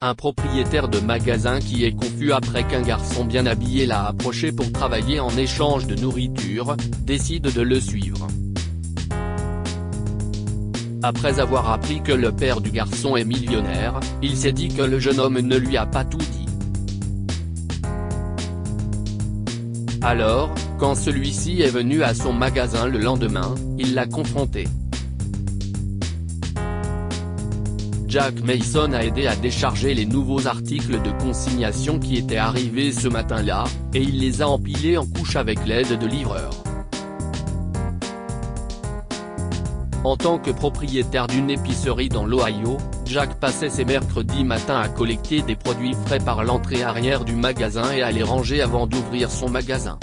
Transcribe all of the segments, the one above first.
Un propriétaire de magasin qui est confus après qu'un garçon bien habillé l'a approché pour travailler en échange de nourriture, décide de le suivre. Après avoir appris que le père du garçon est millionnaire, il s'est dit que le jeune homme ne lui a pas tout dit. Alors, quand celui-ci est venu à son magasin le lendemain, il l'a confronté. Jack Mason a aidé à décharger les nouveaux articles de consignation qui étaient arrivés ce matin-là, et il les a empilés en couches avec l'aide de livreurs. En tant que propriétaire d'une épicerie dans l'Ohio, Jack passait ses mercredis matins à collecter des produits frais par l'entrée arrière du magasin et à les ranger avant d'ouvrir son magasin.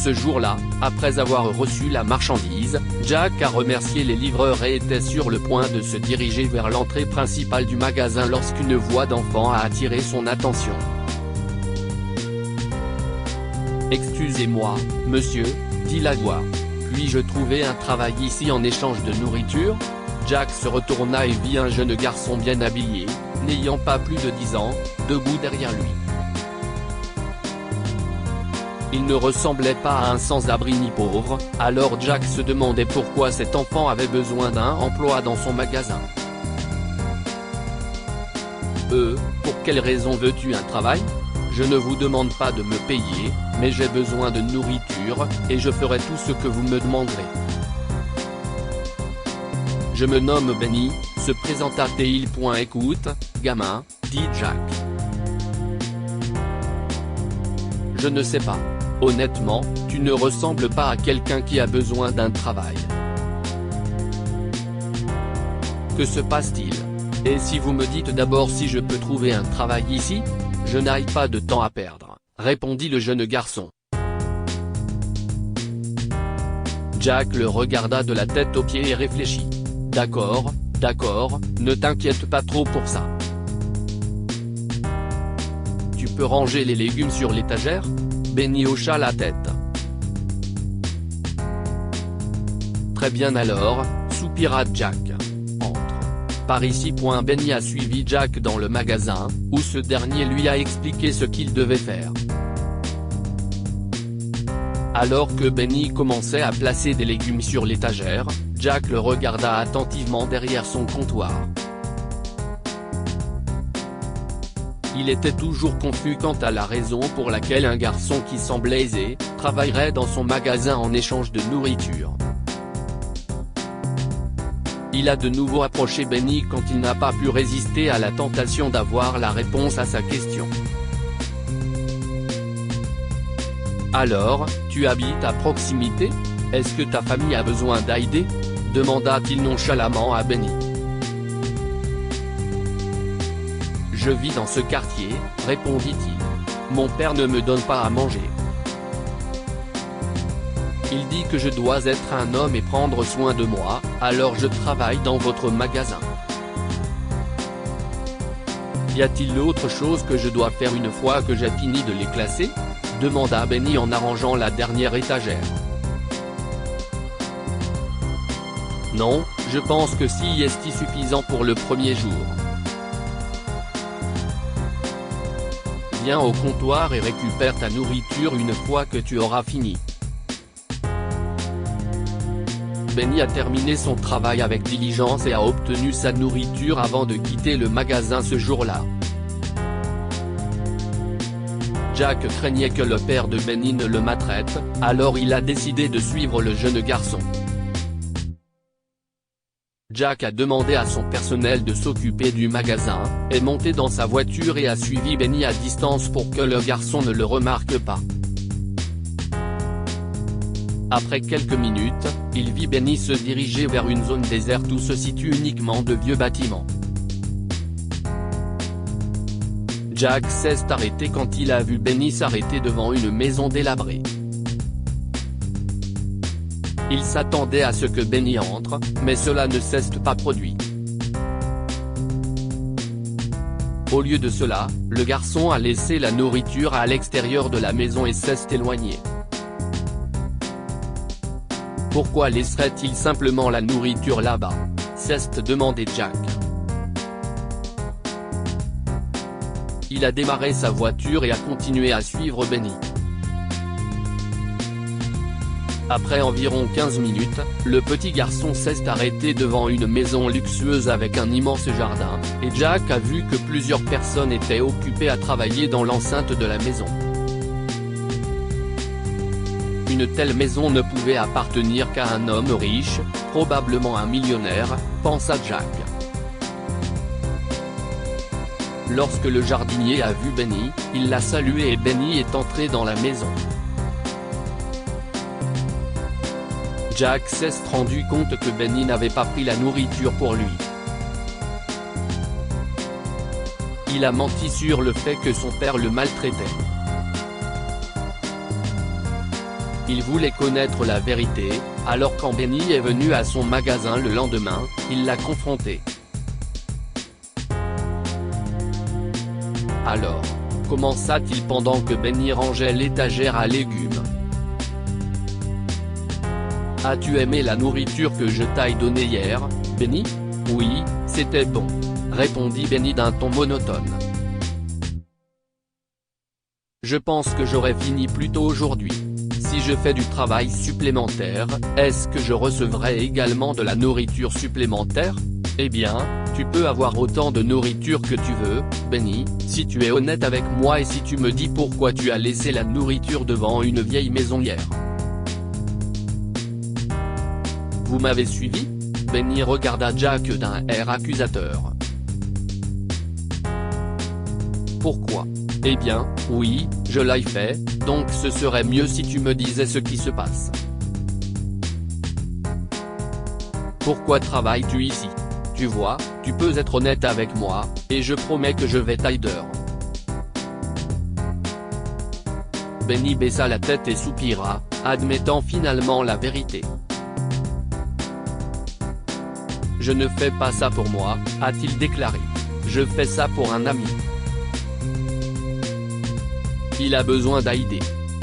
Ce jour-là, après avoir reçu la marchandise, Jack a remercié les livreurs et était sur le point de se diriger vers l'entrée principale du magasin lorsqu'une voix d'enfant a attiré son attention. « Excusez-moi, monsieur », dit la voix. « Puis-je trouver un travail ici en échange de nourriture ?» Jack se retourna et vit un jeune garçon bien habillé, n'ayant pas plus de 10 ans, debout derrière lui. Il ne ressemblait pas à un sans-abri ni pauvre, alors Jack se demandait pourquoi cet enfant avait besoin d'un emploi dans son magasin. « Pour quelle raison veux-tu un travail ? Je ne vous demande pas de me payer, mais j'ai besoin de nourriture, et je ferai tout ce que vous me demanderez. » « Je me nomme Benny », se présenta-t-il. « Écoute, gamin, » dit Jack. « Je ne sais pas. Honnêtement, tu ne ressembles pas à quelqu'un qui a besoin d'un travail. Que se passe-t-il ? Et si vous me dites d'abord si je peux trouver un travail ici ? Je n'ai pas de temps à perdre, répondit le jeune garçon. Jack le regarda de la tête aux pieds et réfléchit. D'accord, ne t'inquiète pas trop pour ça. Tu peux ranger les légumes sur l'étagère ? Benny hocha la tête. Très bien alors, soupira Jack. Entre par ici. Benny a suivi Jack dans le magasin, où ce dernier lui a expliqué ce qu'il devait faire. Alors que Benny commençait à placer des légumes sur l'étagère, Jack le regarda attentivement derrière son comptoir. Il était toujours confus quant à la raison pour laquelle un garçon qui semblait aisé, travaillerait dans son magasin en échange de nourriture. Il a de nouveau approché Benny quand il n'a pas pu résister à la tentation d'avoir la réponse à sa question. « Alors, tu habites à proximité ? Est-ce que ta famille a besoin d'aide ? » demanda-t-il nonchalamment à Benny. « Je vis dans ce quartier, » répondit-il. « Mon père ne me donne pas à manger. Il dit que je dois être un homme et prendre soin de moi, alors je travaille dans votre magasin. » « Y a-t-il autre chose que je dois faire une fois que j'ai fini de les classer ?» demanda Benny en arrangeant la dernière étagère. « Non, je pense que si est suffisant pour le premier jour. Viens au comptoir et récupère ta nourriture une fois que tu auras fini. » Benny a terminé son travail avec diligence et a obtenu sa nourriture avant de quitter le magasin ce jour-là. Jack craignait que le père de Benny ne le maltraite, alors il a décidé de suivre le jeune garçon. Jack a demandé à son personnel de s'occuper du magasin, est monté dans sa voiture et a suivi Benny à distance pour que le garçon ne le remarque pas. Après quelques minutes, il vit Benny se diriger vers une zone déserte où se situent uniquement de vieux bâtiments. Jack s'est arrêté quand il a vu Benny s'arrêter devant une maison délabrée. Il s'attendait à ce que Benny entre, mais cela ne s'est pas produit. Au lieu de cela, le garçon a laissé la nourriture à l'extérieur de la maison et s'est éloigné. Pourquoi laisserait-il simplement la nourriture là-bas ? s'est demandé Jack. il a démarré sa voiture et a continué à suivre Benny. Après environ 15 minutes, le petit garçon s'est arrêté devant une maison luxueuse avec un immense jardin, et Jack a vu que plusieurs personnes étaient occupées à travailler dans l'enceinte de la maison. Une telle maison ne pouvait appartenir qu'à un homme riche, probablement un millionnaire, pensa Jack. Lorsque le jardinier a vu Benny, il l'a salué et Benny est entré dans la maison. Jack s'est rendu compte que Benny n'avait pas pris la nourriture pour lui. Il a menti sur le fait que son père le maltraitait. Il voulait connaître la vérité, alors quand Benny est venu à son magasin le lendemain, il l'a confronté. Alors, commença-t-il pendant que Benny rangeait l'étagère à légumes. « As-tu aimé la nourriture que je t'ai donnée hier, Benny ? » ?»« Oui, c'était bon. » répondit Benny d'un ton monotone. « Je pense que j'aurais fini plus tôt aujourd'hui. Si je fais du travail supplémentaire, est-ce que je recevrai également de la nourriture supplémentaire ? Eh bien, tu peux avoir autant de nourriture que tu veux, Benny, si tu es honnête avec moi et si tu me dis pourquoi tu as laissé la nourriture devant une vieille maison hier. » Vous m'avez suivi ? Benny regarda Jack d'un air accusateur. Pourquoi ? Eh bien, oui, je l'ai fait, donc ce serait mieux si tu me disais ce qui se passe. Pourquoi travailles-tu ici ? Tu vois, tu peux être honnête avec moi, et je promets que je vais t'aider. Benny baissa la tête et soupira, admettant finalement la vérité. Je ne fais pas ça pour moi, a-t-il déclaré. Je fais ça pour un ami. Il a besoin d'aide.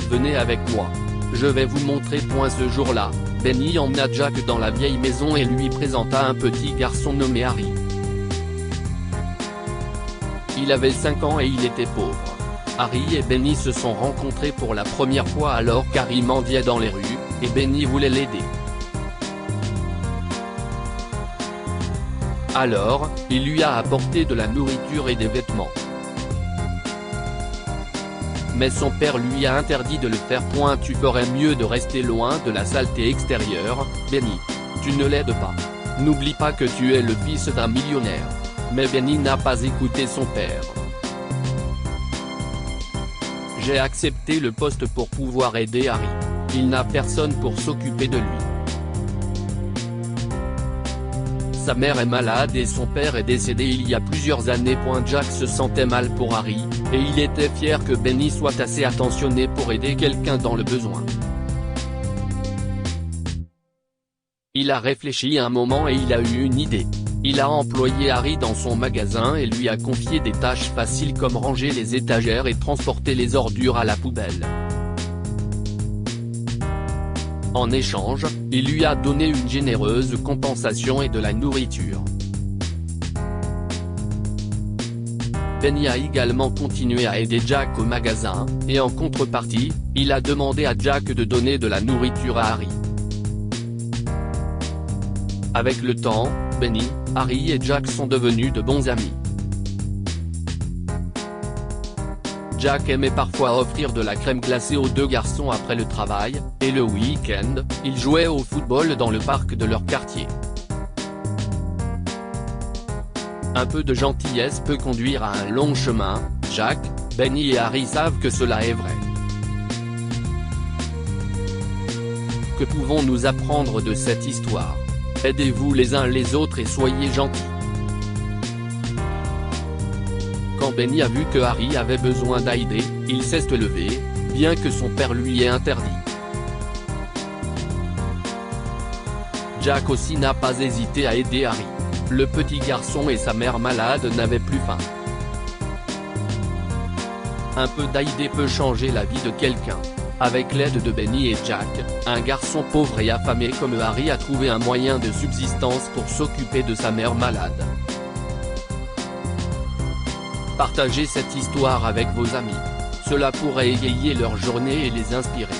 Venez avec moi. Je vais vous montrer. Ce jour-là, Benny emmena Jack dans la vieille maison et lui présenta un petit garçon nommé Harry. Il avait 5 ans et il était pauvre. Harry et Benny se sont rencontrés pour la première fois alors qu'Harry mendiait dans les rues, et Benny voulait l'aider. Alors, il lui a apporté de la nourriture et des vêtements. Mais son père lui a interdit de le faire. Tu ferais mieux de rester loin de la saleté extérieure, Benny. Tu ne l'aides pas. N'oublie pas que tu es le fils d'un millionnaire. Mais Benny n'a pas écouté son père. J'ai accepté le poste pour pouvoir aider Harry. Il n'a personne pour s'occuper de lui. Sa mère est malade et son père est décédé il y a plusieurs années. Jack se sentait mal pour Harry, et il était fier que Benny soit assez attentionné pour aider quelqu'un dans le besoin. Il a réfléchi un moment et il a eu une idée. Il a employé Harry dans son magasin et lui a confié des tâches faciles comme ranger les étagères et transporter les ordures à la poubelle. En échange, il lui a donné une généreuse compensation et de la nourriture. Benny a également continué à aider Jack au magasin, et en contrepartie, il a demandé à Jack de donner de la nourriture à Harry. Avec le temps, Benny, Harry et Jack sont devenus de bons amis. Jack aimait parfois offrir de la crème glacée aux deux garçons après le travail, et le week-end, ils jouaient au football dans le parc de leur quartier. Un peu de gentillesse peut conduire à un long chemin. Jack, Benny et Harry savent que cela est vrai. Que pouvons-nous apprendre de cette histoire ? Aidez-vous les uns les autres et soyez gentils. Quand Benny a vu que Harry avait besoin d'aide, il s'est levé, bien que son père lui ait interdit. Jack aussi n'a pas hésité à aider Harry. Le petit garçon et sa mère malade n'avaient plus faim. Un peu d'aide peut changer la vie de quelqu'un. Avec l'aide de Benny et Jack, un garçon pauvre et affamé comme Harry a trouvé un moyen de subsistance pour s'occuper de sa mère malade. Partagez cette histoire avec vos amis. Cela pourrait égayer leur journée et les inspirer.